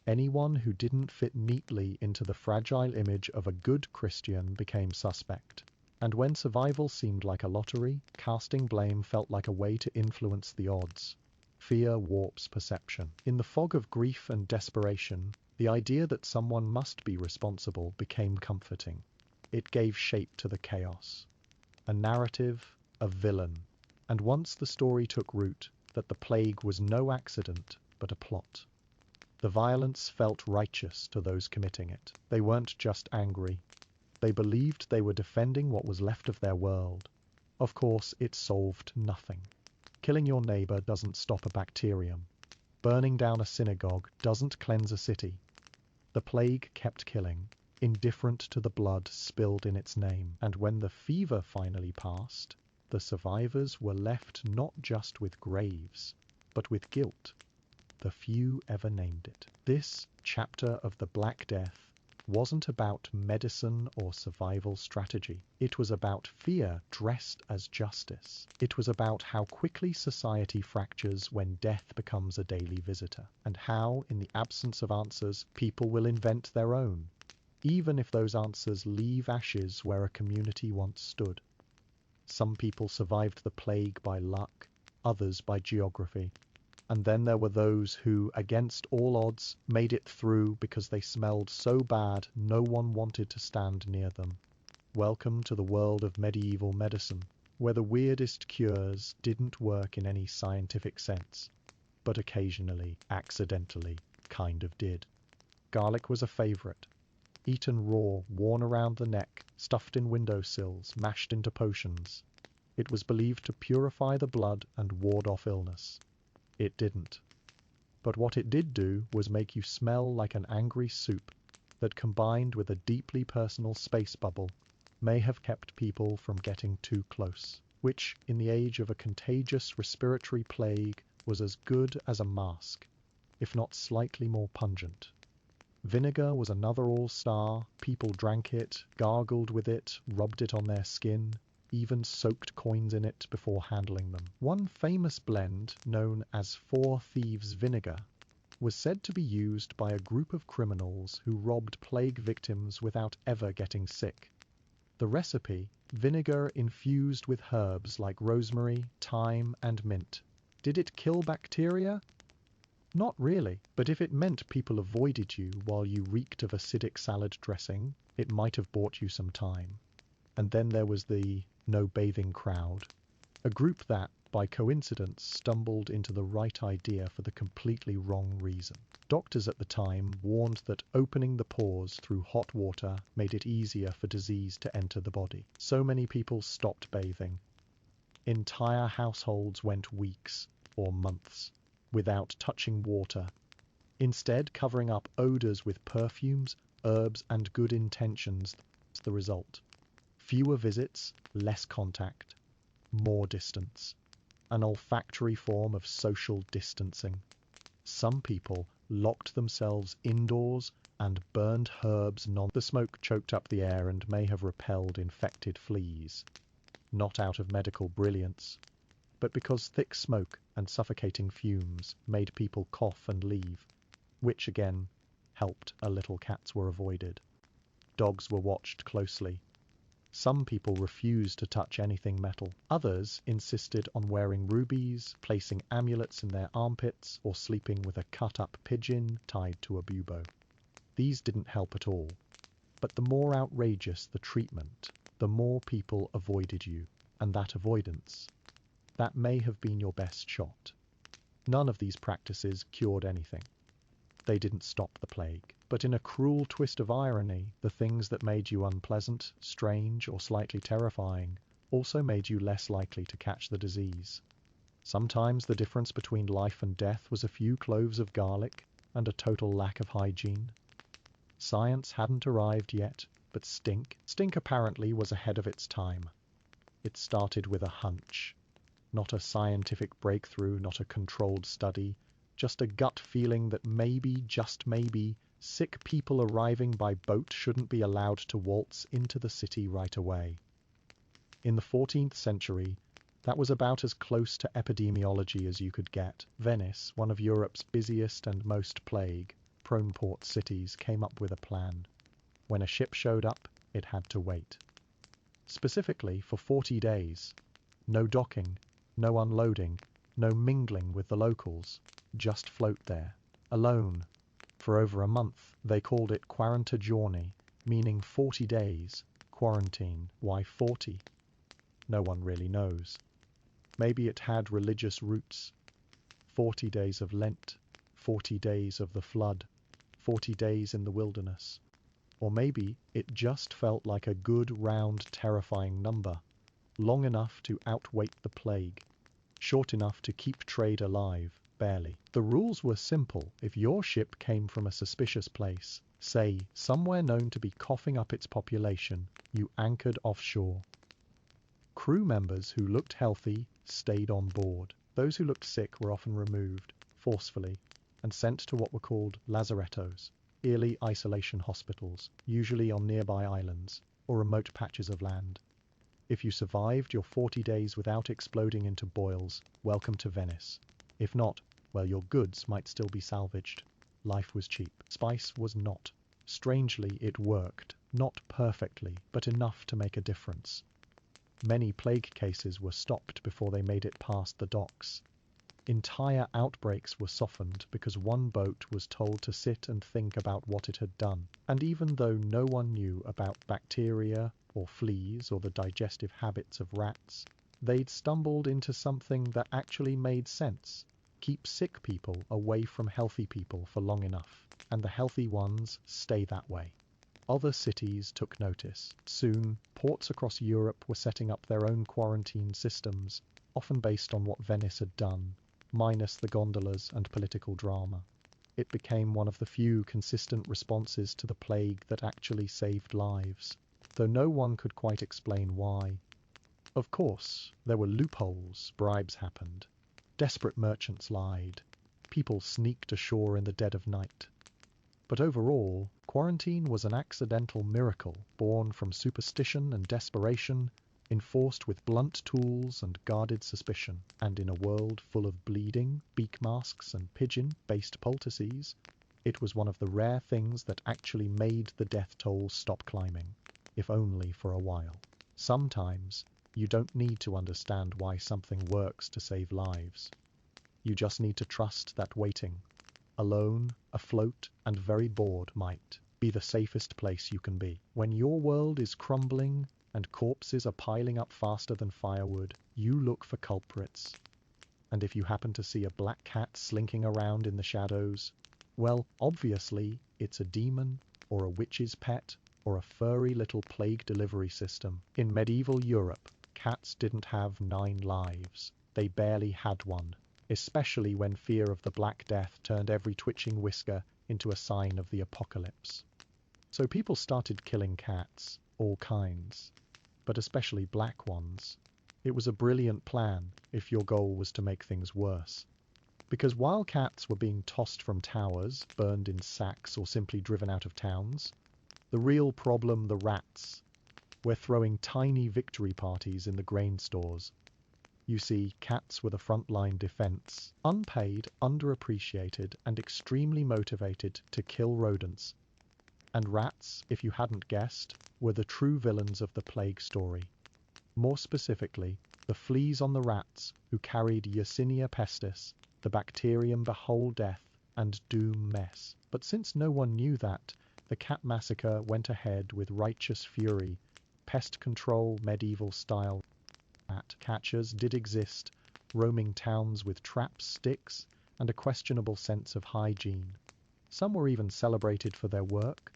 Anyone who didn't fit neatly into the fragile image of a good Christian became suspect. And when survival seemed like a lottery, casting blame felt like a way to influence the odds. Fear warps perception. In the fog of grief and desperation, the idea that someone must be responsible became comforting. It gave shape to the chaos. A narrative, a villain. And once the story took root, that the plague was no accident, but a plot. The violence felt righteous to those committing it. They weren't just angry. They believed they were defending what was left of their world. Of course, it solved nothing. Killing your neighbor doesn't stop a bacterium. Burning down a synagogue doesn't cleanse a city. The plague kept killing, indifferent to the blood spilled in its name. And when the fever finally passed, the survivors were left not just with graves, but with guilt. The few ever named it. This chapter of the Black Death wasn't about medicine or survival strategy. It was about fear dressed as justice. It was about how quickly society fractures when death becomes a daily visitor, and how, in the absence of answers, people will invent their own, even if those answers leave ashes where a community once stood. Some people survived the plague by luck, others by geography. And then there were those who, against all odds, made it through because they smelled so bad no one wanted to stand near them. Welcome to the world of medieval medicine, where the weirdest cures didn't work in any scientific sense, but occasionally, accidentally, kind of did. Garlic was a favorite. Eaten raw, worn around the neck, stuffed in windowsills, mashed into potions. It was believed to purify the blood and ward off illness. It didn't. But what it did do was make you smell like an angry soup that, combined with a deeply personal space bubble, may have kept people from getting too close, which, in the age of a contagious respiratory plague, was as good as a mask, if not slightly more pungent. Vinegar was another all-star. People drank it, gargled with it, rubbed it on their skin, even soaked coins in it before handling them. One famous blend, known as Four Thieves Vinegar, was said to be used by a group of criminals who robbed plague victims without ever getting sick. The recipe, vinegar infused with herbs like rosemary, thyme, and mint. Did it kill bacteria? Not really, but if it meant people avoided you while you reeked of acidic salad dressing, it might have bought you some time. And then there was the no bathing crowd, a group that, by coincidence stumbled into the right idea for the completely wrong reason. Doctors at the time warned that opening the pores through hot water made it easier for disease to enter the body. So many people stopped bathing. Entire households went weeks or months without touching water, instead covering up odors with perfumes, herbs, and good intentions. The result: fewer visits, less contact, more distance, an olfactory form of social distancing. Some people locked themselves indoors and burned herbs. The smoke choked up the air and may have repelled infected fleas, not out of medical brilliance, but because thick smoke and suffocating fumes made people cough and leave, which again helped a little. Cats were avoided. Dogs were watched closely. Some people refused to touch anything metal. Others insisted on wearing rubies, placing amulets in their armpits, or sleeping with a cut-up pigeon tied to a bubo. These didn't help at all. But the more outrageous the treatment, the more people avoided you, and that avoidance, that may have been your best shot. None of these practices cured anything. They didn't stop the plague. But in a cruel twist of irony, the things that made you unpleasant, strange, or slightly terrifying also made you less likely to catch the disease. Sometimes the difference between life and death was a few cloves of garlic and a total lack of hygiene. Science hadn't arrived yet, but stink apparently was ahead of its time. It started with a hunch. Not a scientific breakthrough, not a controlled study, just a gut feeling that maybe, just maybe, sick people arriving by boat shouldn't be allowed to waltz into the city right away. In the 14th century, that was about as close to epidemiology as you could get. Venice, one of Europe's busiest and most plague-prone port cities, came up with a plan. When a ship showed up, it had to wait. Specifically for 40 days. No docking, no unloading, no mingling with the locals. Just float there, alone, for over a month. They called it quarantagiorni, meaning 40 days. Quarantine. Why 40? No one really knows. Maybe it had religious roots. 40 days of Lent, 40 days of the flood, 40 days in the wilderness. Or maybe it just felt like a good, round, terrifying number, long enough to outwait the plague, short enough to keep trade alive. Barely. The rules were simple. If your ship came from a suspicious place, say somewhere known to be coughing up its population, you anchored offshore. Crew members who looked healthy stayed on board. Those who looked sick were often removed, forcefully, and sent to what were called lazarettos, early isolation hospitals, usually on nearby islands or remote patches of land. If you survived your 40 days without exploding into boils, welcome to Venice. If not, well, your goods might still be salvaged. Life was cheap. Spice was not. Strangely, it worked. Not perfectly, but enough to make a difference. Many plague cases were stopped before they made it past the docks. Entire outbreaks were softened because one boat was told to sit and think about what it had done. And even though no one knew about bacteria or fleas or the digestive habits of rats, they'd stumbled into something that actually made sense. Keep sick people away from healthy people for long enough, and the healthy ones stay that way. Other cities took notice. Soon, ports across Europe were setting up their own quarantine systems, often based on what Venice had done, minus the gondolas and political drama. It became one of the few consistent responses to the plague that actually saved lives, though no one could quite explain why. Of course, there were loopholes. Bribes happened. Desperate merchants lied. People sneaked ashore in the dead of night. But overall, quarantine was an accidental miracle born from superstition and desperation, enforced with blunt tools and guarded suspicion. And in a world full of bleeding, beak masks and pigeon-based poultices, it was one of the rare things that actually made the death toll stop climbing, if only for a while. Sometimes, you don't need to understand why something works to save lives. You just need to trust that waiting, alone, afloat, and very bored, might be the safest place you can be. When your world is crumbling, and corpses are piling up faster than firewood, you look for culprits. And if you happen to see a black cat slinking around in the shadows, well, obviously it's a demon or a witch's pet or a furry little plague delivery system. In medieval Europe, cats didn't have 9 lives. They barely had one, especially when fear of the Black Death turned every twitching whisker into a sign of the apocalypse. So people started killing cats, all kinds, but especially black ones. It was a brilliant plan if your goal was to make things worse. Because while cats were being tossed from towers, burned in sacks, or simply driven out of towns, the real problem, the rats, were throwing tiny victory parties in the grain stores. You see, cats were the frontline defense, unpaid, underappreciated, and extremely motivated to kill rodents. And rats, if you hadn't guessed, were the true villains of the plague story. More specifically, the fleas on the rats who carried Yersinia pestis, the bacterium behold death and doom mess. But since no one knew that, the cat massacre went ahead with righteous fury. Pest control, medieval style. Rat catchers did exist, roaming towns with traps, sticks, and a questionable sense of hygiene. Some were even celebrated for their work.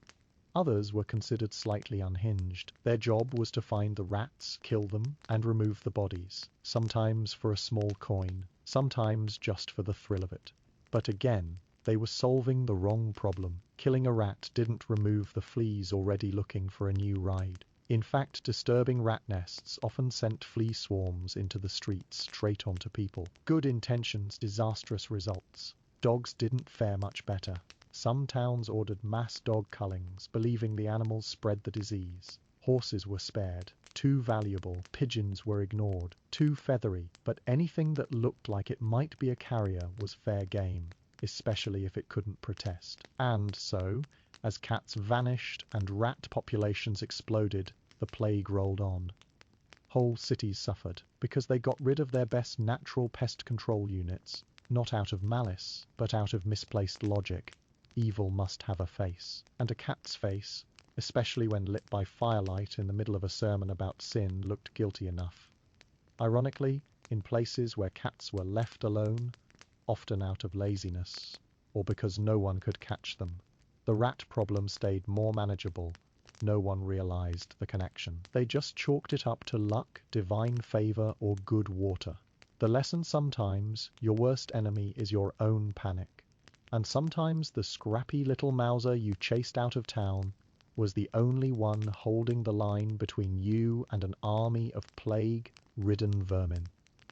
Others were considered slightly unhinged. Their job was to find the rats, kill them, and remove the bodies, sometimes for a small coin, sometimes just for the thrill of it. But again, they were solving the wrong problem. Killing a rat didn't remove the fleas already looking for a new ride. In fact, disturbing rat nests often sent flea swarms into the streets straight onto people. Good intentions, disastrous results. Dogs didn't fare much better. Some towns ordered mass dog cullings, believing the animals spread the disease. Horses were spared. Too valuable. Pigeons were ignored. Too feathery. But anything that looked like it might be a carrier was fair game, especially if it couldn't protest. And so, as cats vanished and rat populations exploded, the plague rolled on. Whole cities suffered because they got rid of their best natural pest control units, not out of malice, but out of misplaced logic. Evil must have a face, and a cat's face, especially when lit by firelight in the middle of a sermon about sin, looked guilty enough. Ironically, in places where cats were left alone, often out of laziness, or because no one could catch them, the rat problem stayed more manageable. No one realized the connection. They just chalked it up to luck, divine favor, or good water. The lesson: sometimes your worst enemy is your own panic. And sometimes the scrappy little mouser you chased out of town was the only one holding the line between you and an army of plague-ridden vermin.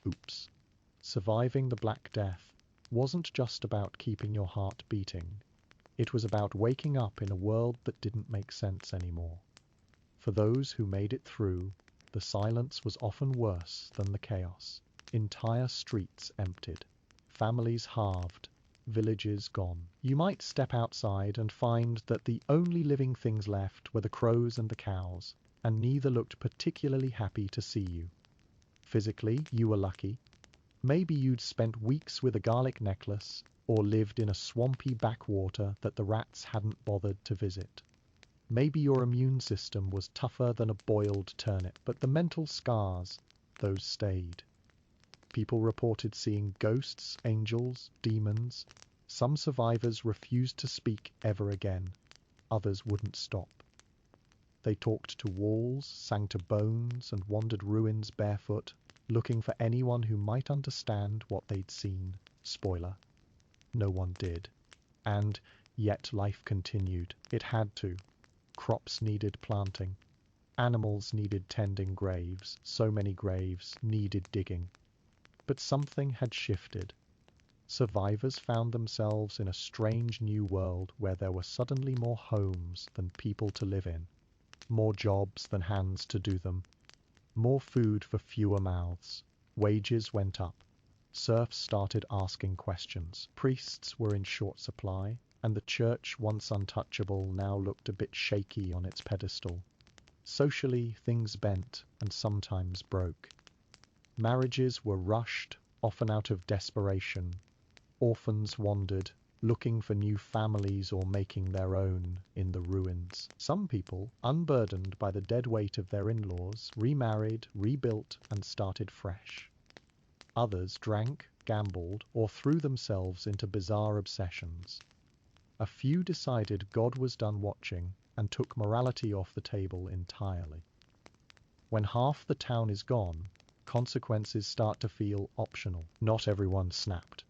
Oops. Surviving the Black Death wasn't just about keeping your heart beating. It was about waking up in a world that didn't make sense anymore. For those who made it through, the silence was often worse than the chaos. Entire streets emptied, families halved, villages gone. You might step outside and find that the only living things left were the crows and the cows, and neither looked particularly happy to see you. Physically, you were lucky. Maybe you'd spent weeks with a garlic necklace, or lived in a swampy backwater that the rats hadn't bothered to visit. Maybe your immune system was tougher than a boiled turnip, but the mental scars, those stayed. People reported seeing ghosts, angels, demons. Some survivors refused to speak ever again. Others wouldn't stop. They talked to walls, sang to bones, and wandered ruins barefoot, looking for anyone who might understand what they'd seen. Spoiler: no one did. And yet life continued. It had to. Crops needed planting. Animals needed tending graves. So many graves needed digging. But something had shifted. Survivors found themselves in a strange new world where there were suddenly more homes than people to live in, more jobs than hands to do them, more food for fewer mouths. Wages went up. Serfs started asking questions. Priests were in short supply, and the church, once untouchable, now looked a bit shaky on its pedestal. Socially, things bent and sometimes broke. Marriages were rushed, often out of desperation. Orphans wandered, looking for new families or making their own in the ruins. Some people, unburdened by the dead weight of their in-laws, remarried, rebuilt, and started fresh. Others drank, gambled, or threw themselves into bizarre obsessions. A few decided God was done watching and took morality off the table entirely. When half the town is gone, consequences start to feel optional. Not everyone snapped.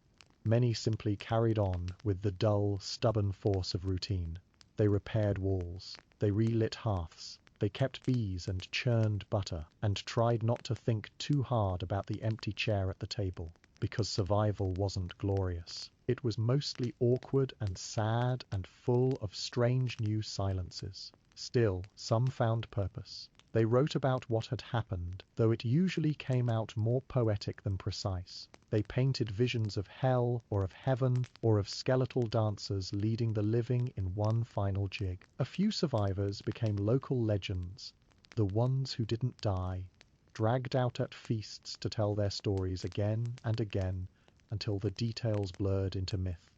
Many simply carried on with the dull, stubborn force of routine. They repaired walls, they relit hearths, they kept bees and churned butter, and tried not to think too hard about the empty chair at the table, because survival wasn't glorious. It was mostly awkward and sad and full of strange new silences. Still, some found purpose. They wrote about what had happened, though it usually came out more poetic than precise. They painted visions of hell or of heaven or of skeletal dancers leading the living in one final jig. A few survivors became local legends, the ones who didn't die, dragged out at feasts to tell their stories again and again until the details blurred into myth.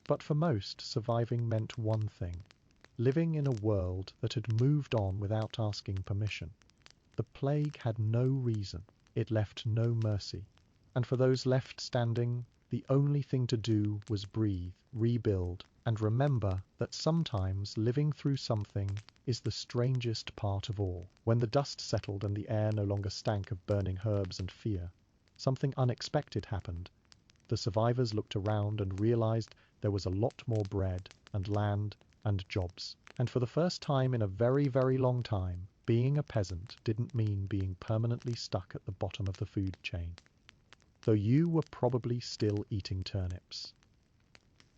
But for most, surviving meant one thing: living in a world that had moved on without asking permission. The plague had no reason, it left no mercy, and for those left standing, the only thing to do was breathe, rebuild, and remember that sometimes living through something is the strangest part of all. When the dust settled and the air no longer stank of burning herbs and fear, something unexpected happened. The survivors looked around and realized there was a lot more bread and land and jobs. And for the first time in a very, very long time, being a peasant didn't mean being permanently stuck at the bottom of the food chain. Though you were probably still eating turnips.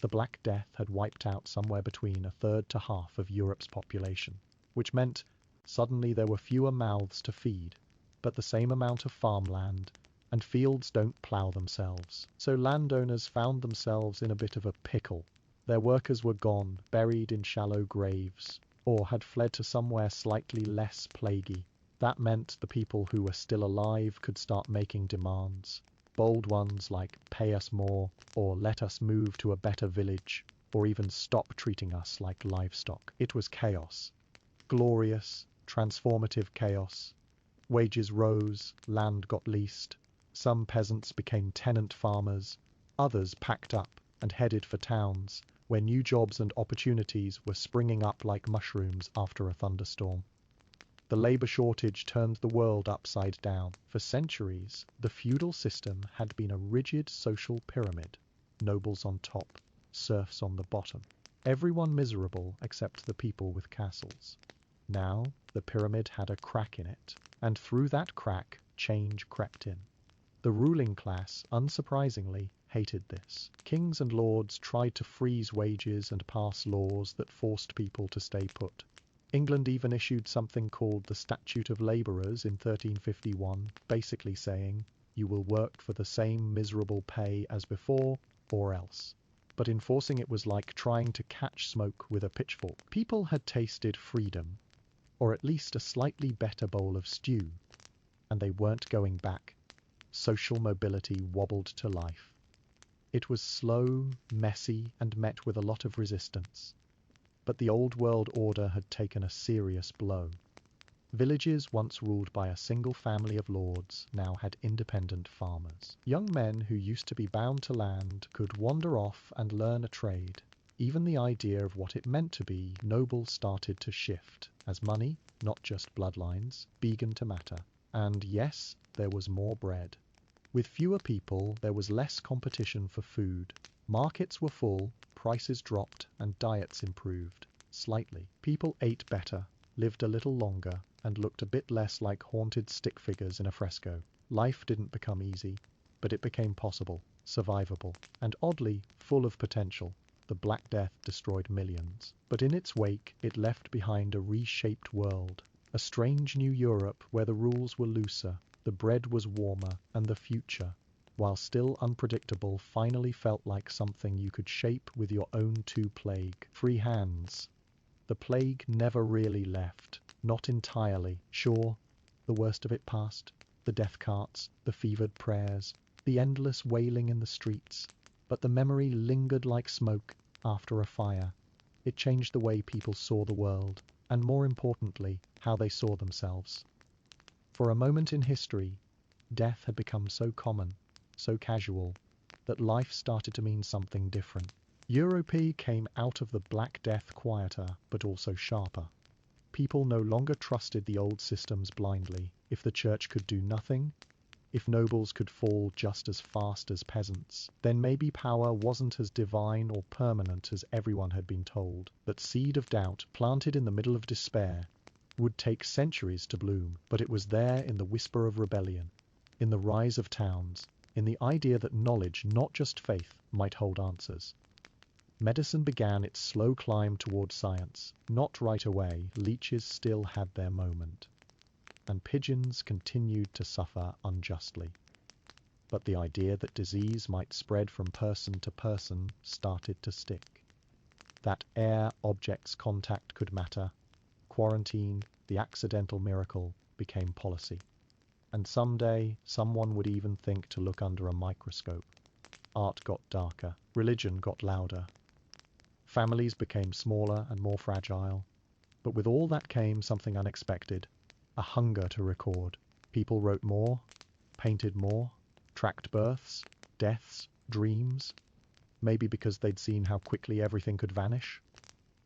The Black Death had wiped out somewhere between a third to half of Europe's population, which meant suddenly there were fewer mouths to feed, but the same amount of farmland, and fields don't plough themselves. So landowners found themselves in a bit of a pickle. Their workers were gone, buried in shallow graves, or had fled to somewhere slightly less plaguey. That meant the people who were still alive could start making demands. Bold ones like pay us more, or let us move to a better village, or even stop treating us like livestock. It was chaos. Glorious, transformative chaos. Wages rose, land got leased. Some peasants became tenant farmers. Others packed up and headed for towns, where new jobs and opportunities were springing up like mushrooms after a thunderstorm. The labor shortage turned the world upside down. For centuries, the feudal system had been a rigid social pyramid. Nobles on top, serfs on the bottom. Everyone miserable except the people with castles. Now, the pyramid had a crack in it, and through that crack, change crept in. The ruling class, unsurprisingly, hated this. Kings and lords tried to freeze wages and pass laws that forced people to stay put. England even issued something called the Statute of Labourers in 1351, basically saying, you will work for the same miserable pay as before, or else. But enforcing it was like trying to catch smoke with a pitchfork. People had tasted freedom, or at least a slightly better bowl of stew, and they weren't going back. Social mobility wobbled to life. It was slow, messy, and met with a lot of resistance. But the old world order had taken a serious blow. Villages once ruled by a single family of lords now had independent farmers. Young men who used to be bound to land could wander off and learn a trade. Even the idea of what it meant to be noble started to shift, as money, not just bloodlines, began to matter. And yes, there was more bread. With fewer people, there was less competition for food. Markets were full, prices dropped, and diets improved, slightly. People ate better, lived a little longer, and looked a bit less like haunted stick figures in a fresco. Life didn't become easy, but it became possible, survivable, and oddly, full of potential. The Black Death destroyed millions, but in its wake, it left behind a reshaped world, a strange new Europe where the rules were looser, the bread was warmer, and the future, while still unpredictable, finally felt like something you could shape with your own two plague-free hands. The plague never really left, not entirely. Sure, the worst of it passed, the death carts, the fevered prayers, the endless wailing in the streets, but the memory lingered like smoke, after a fire. It changed the way people saw the world, and more importantly, how they saw themselves. For a moment in history, death had become so common, so casual, that life started to mean something different. Europe came out of the Black Death quieter, but also sharper. People no longer trusted the old systems blindly. If the church could do nothing, if nobles could fall just as fast as peasants, then maybe power wasn't as divine or permanent as everyone had been told. That seed of doubt, planted in the middle of despair, would take centuries to bloom, but it was there in the whisper of rebellion, in the rise of towns, in the idea that knowledge, not just faith, might hold answers. Medicine began its slow climb towards science. Not right away, leeches still had their moment, and pigeons continued to suffer unjustly. But the idea that disease might spread from person to person started to stick. That air-objects contact could matter. Quarantine, the accidental miracle, became policy. And someday, someone would even think to look under a microscope. Art got darker. Religion got louder. Families became smaller and more fragile. But with all that came something unexpected. A hunger to record. People wrote more, painted more, tracked births, deaths, dreams. Maybe because they'd seen how quickly everything could vanish.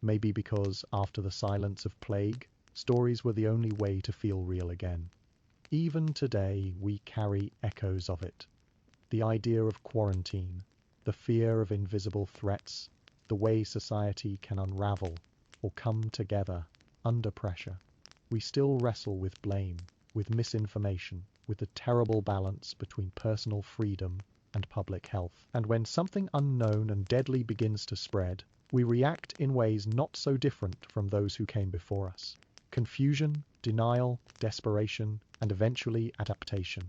Maybe because, after the silence of plague, stories were the only way to feel real again. Even today, we carry echoes of it. The idea of quarantine, the fear of invisible threats, the way society can unravel or come together under pressure. We still wrestle with blame, with misinformation, with the terrible balance between personal freedom and public health. And when something unknown and deadly begins to spread, we react in ways not so different from those who came before us. Confusion, denial, desperation, and eventually adaptation.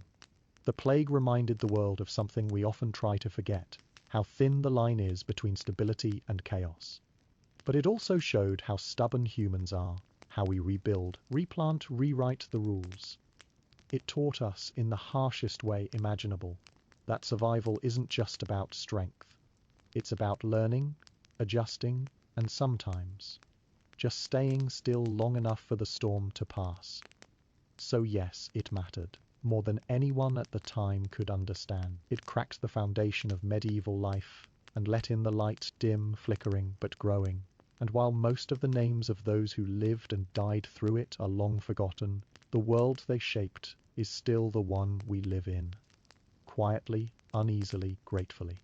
The plague reminded the world of something we often try to forget, how thin the line is between stability and chaos. But it also showed how stubborn humans are, how we rebuild, replant, rewrite the rules. It taught us, in the harshest way imaginable, that survival isn't just about strength. It's about learning, adjusting, and sometimes just staying still long enough for the storm to pass. So yes, it mattered, more than anyone at the time could understand. It cracked the foundation of medieval life and let in the light, dim, flickering, but growing. And while most of the names of those who lived and died through it are long forgotten, the world they shaped is still the one we live in. Quietly, uneasily, gratefully.